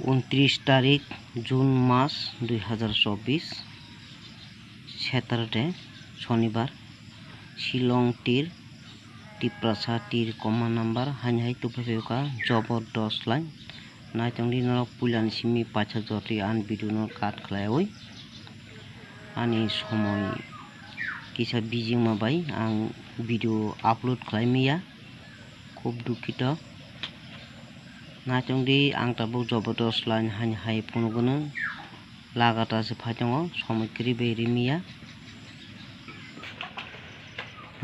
29 তারিখ জুন মাস 2024 স্যাটারডে শনিবার শিলং টির টিপ্রাসা টির কমা নাম্বার হাইহাই তুফেকা जबरदस्त लाइन नायतंगनि नरक पुलान सिमी पाचा जटि आन भिडिअ न काट खालायवै आंनि समय किसा बिजिं माबाय आं भिडिअ आपलोड खालायमैया खूब दुखित नायतंगदि आं ताबो जबरदस्त लाइन हाइहाय फुनुगोनो लागातारसो फायदङ समयक्रि बेरिमिया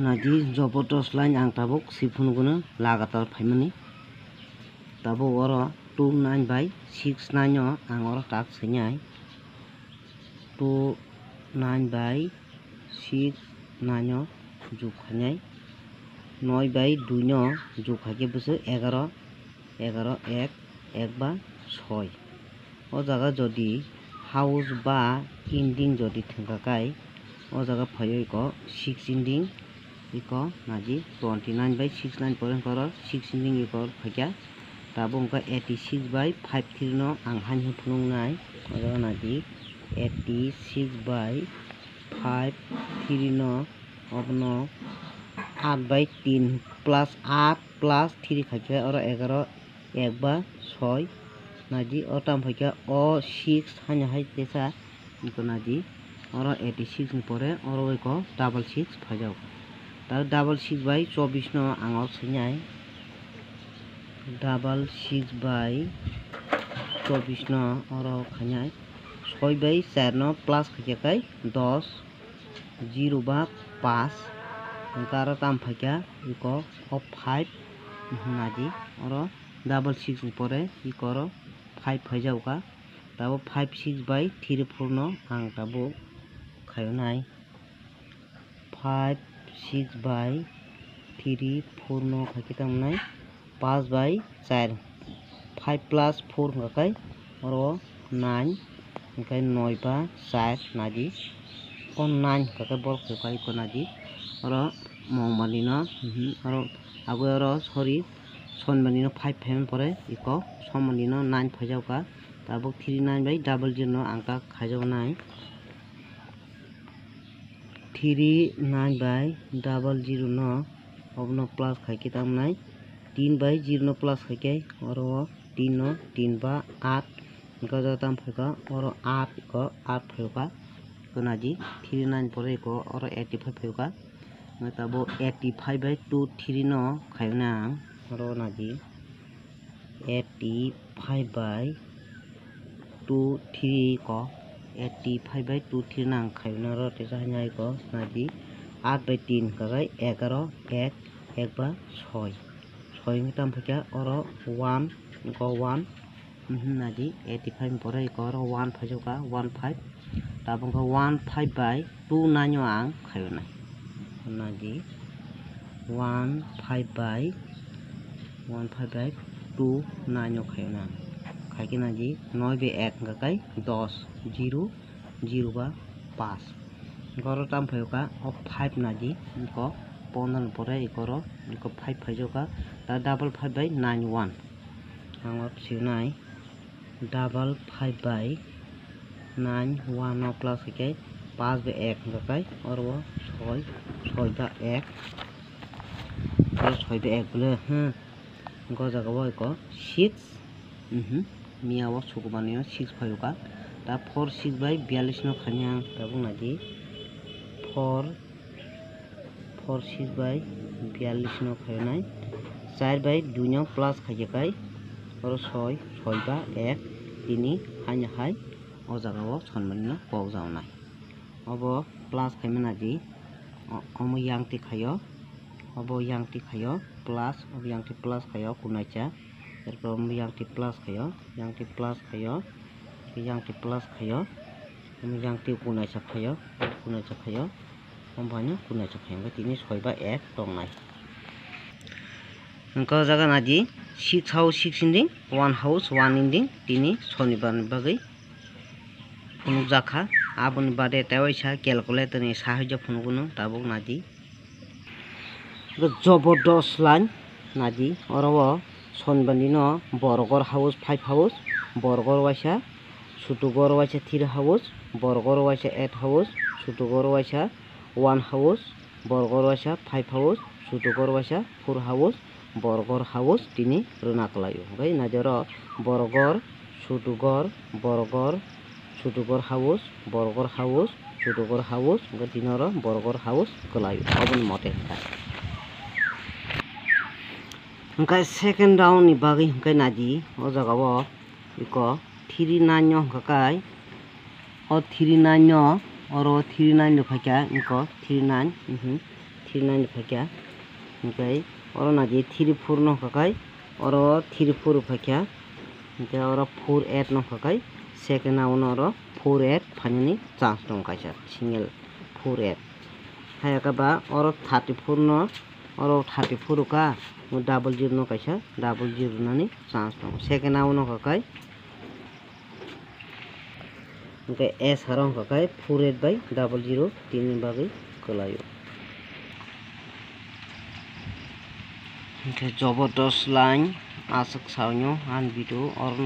नादि जबरदस्त लाइन आं ताबो सिफुनुगोनो लागातार फायमनि ताबो अर 29/69 आं अर टाक सैनाय 29/69 जुखानाय 9/2 जुखाके बसो 11 1 बा 6 ओ जागा जदि हाउस बा इंडिंग जदि थंकाकाय ओ जागा फायो इको 6 इंडिंग इको नादि 29/69 पर कर 6 इंडिंग इको फायका ताबो उनका 86/53 नो आं हानि फुनुंनाय ओ जागा नादि 86/53 नो अबनो 8/3 प्लस 8 प्लस 3 फायका और 11 1 बा 6 नादि अटाम फायका ओ 6 हानि हाय तेसा इको नादि और 86 नि परे और इको डबल 6 फायजाव ता डबल 6/24 नो आं और सैनाय डबल 6/24 नो और खानाय 6/4 नो प्लस फायकाय 10 0 बा 5 उनका टाम फायका इको 5 नादि और डबल 6 नि परे इको 5 फायजावका ताबो 5/6/34 नो आं ताबो खायनाय 5/6/34 नो खायके तामनाय 5/4 5 प्लस 4 काकाय और 9 इनका 9/4 नादि और 9 काकाय बल काकाय को नादि और मंगमालिनो और आगो और सॉरी सनमानिनो 5 फेमन परे इको समलिनो 9 फायजावका ताबो 39/00 नो आंका खायजावनाय 39/00 नो अबनो प्लस खायके तामनाय 3/0 नो प्लस खायके और 3 नो 3 बा 8 इनका जाताम फायका और 8 इको 8 फायका इको नादि 39 परे इको और 85 फायका ताबो 85/23 नो खायना और नादि 85/23 को 85/23 नां खायना रो तेजा हाय को नादि 8/3 काकाय 11 1 बा 6 नि ताम फायका और 1 इको 1 नादि 85 परे इको और 1 फायजावका 15 ताबो 15/29 आं खायनाय नादि 15/29 खायना खायके नादि 9/1 काकाय 10 0 0 बा 5 इको ताम फायका 5 नादि इको 15 परे इको 5 फायजावका ता डबल 5/91 आं सिनाय डबल 5/91 नो प्लस के 5/1 काकाय और 6/1 और 6/1 बोले इको जागाव इको 6 मियाव सुकुमानियो 6 फायका ता 4/6/42 no खानिया Tabo नादि 4/6/42 no खायनाय 4/2 no plus खायकाय और 6/1 तिनि हानि हाय ओ जागाव सनमानिनो पावजावनाय अब प्लस खायमानादि अमो यांगति खायो अब यांगति खायो प्लस अब यांगति प्लस खायो कुनाइचा एरपर अमो यांगति प्लस खायो यांगति प्लस खायो यांगति प्लस खायो अमो यांगति कुनाइचा खायो ओमबानो कुनाइचा खायो तिनि 6/1 दंनाय उनका जागा नादि 6 हाउस 6 इंडिंग 1 हाउस 1 इंडिंग तिनि शनिबार बागै फुनुक जाखा आबुन बादे तेवैसा कैलकुलेटर नि साहाय्य फुनुगुनो ताबो नादि जबरदस्त लाइन नादि और शनिबार दिन burger house 5 house borgor waisa sutugor waisa 3 house borgor waisa 8 house sutugor waisa 1 house borgor waisa 5 house sutugor waisa 4 house borgor house tini runa kalayo okay najaro borgor sutugor house sutugor house tinoro borgor house kalayo obon mote hingkai second round ni bagi hingkai naji o jaga o iko 39 no hingkai o 39 no oro 39 no phakya iko 39 no phakya hingkai oro naji 34 no hingkai oro 34 phakya hingkai oro 48 no hingkai second round oro 48 phanini chance dong kaisa single 48 hayaka ba oro 34 no oro 34 ka double zero no kaisa double zero nani chance dong second round no hingkai s harong hingkai 48 by double zero tini bagi kalayo hingkai jobodosht line asok sawnyo an video or